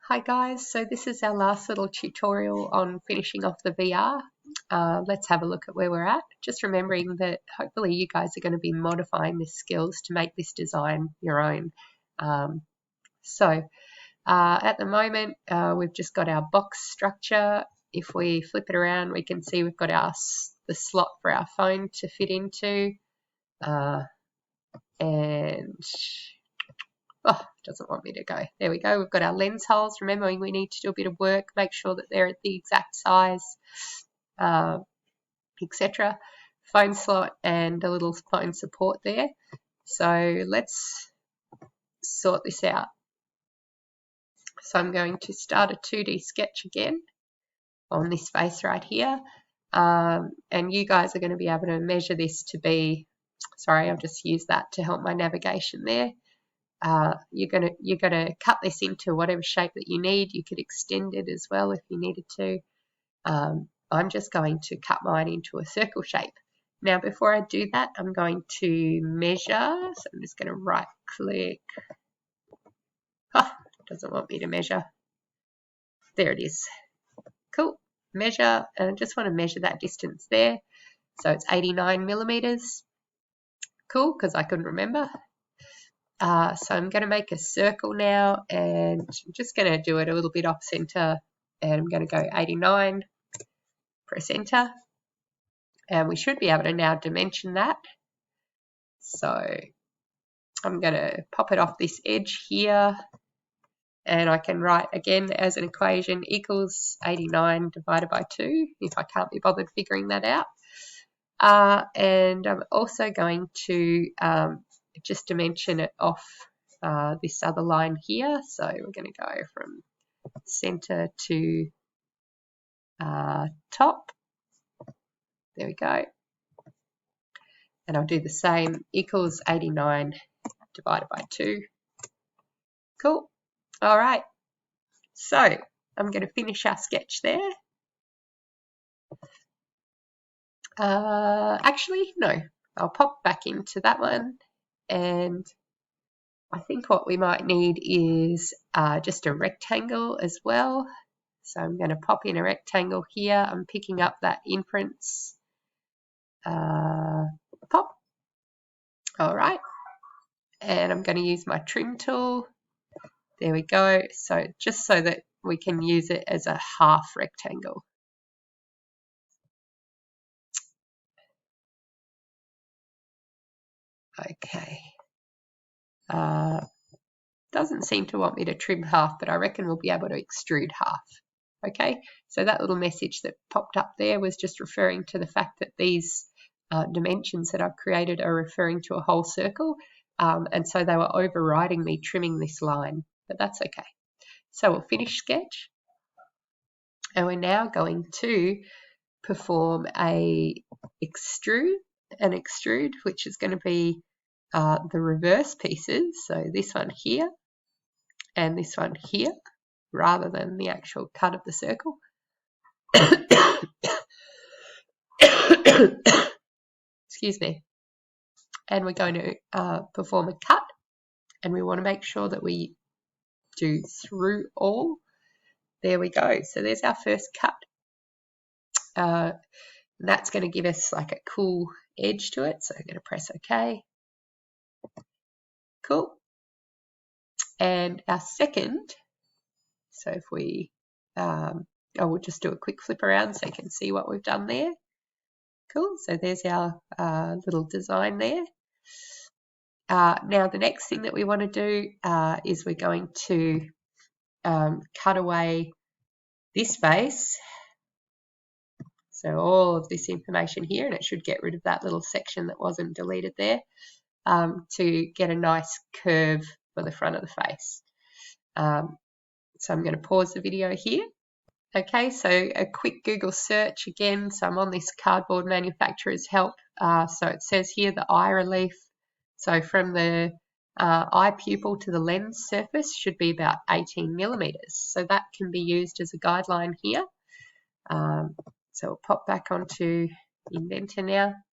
Hi guys, so this is our last little tutorial on finishing off the VR. Let's have a look at where we're at. Just remembering that hopefully you guys are going to be modifying the skills to make this design your own. At the moment we've just got our box structure. If we flip it around we can see we've got the slot for our phone to fit into and oh, it doesn't want me to go. There we go. We've got our lens holes. Remembering we need to do a bit of work, make sure that they're at the exact size, etc. Phone slot and a little phone support there. So let's sort this out. So I'm going to start a 2D sketch again on this face right here. And you guys are going to be able to measure this to be, sorry, I've just used that to help my navigation there. You're gonna cut this into whatever shape that you need. You could extend it as well if you needed to. I'm just going to cut mine into a circle shape. Now before I do that I'm going to measure, so I'm just going to right click. Oh, it doesn't want me to measure. There it is. Cool. Measure, and I just want to measure that distance there. So it's 89 millimeters. Cool, because I couldn't remember. So I'm going to make a circle now, and I'm just going to do it a little bit off center, and I'm going to go 89, press enter, and we should be able to now dimension that. So I'm going to pop it off this edge here, and I can write again as an equation equals 89 divided by 2 if I can't be bothered figuring that out. And I'm also going to just dimension it off this other line here. So we're going to go from center to top. There we go. And I'll do the same, equals 89 divided by 2. Cool. All right. So I'm going to finish our sketch there. Actually, no. I'll pop back into that one, and I think what we might need is just a rectangle as well. So I'm going to pop in a rectangle here. I'm picking up that imprints. Pop. All right. And I'm going to use my trim tool. There we go. So just so that we can use it as a half rectangle. Okay. Doesn't seem to want me to trim half, but I reckon we'll be able to extrude half. Okay, so that little message that popped up there was just referring to the fact that these dimensions that I've created are referring to a whole circle, and so they were overriding me trimming this line, but that's okay. So we'll finish sketch, and we're now going to perform an extrude, which is going to be the reverse pieces, so this one here and this one here, rather than the actual cut of the circle. Excuse me. And we're going to perform a cut, and we want to make sure that we do through all. There we go. So there's our first cut. That's going to give us like a cool edge to it. So I'm going to press OK. Cool. And our second, so if we, we'll just do a quick flip around so you can see what we've done there. Cool. So there's our little design there. Now the next thing that we want to do is we're going to cut away this face. So all of this information here, and it should get rid of that little section that wasn't deleted there, to get a nice curve for the front of the face. So I'm going to pause the video here. Okay, so a quick Google search again. So I'm on this Cardboard Manufacturer's Help. So it says here the eye relief. So from the eye pupil to the lens surface should be about 18 millimeters. So that can be used as a guideline here. So we'll pop back onto Inventor now.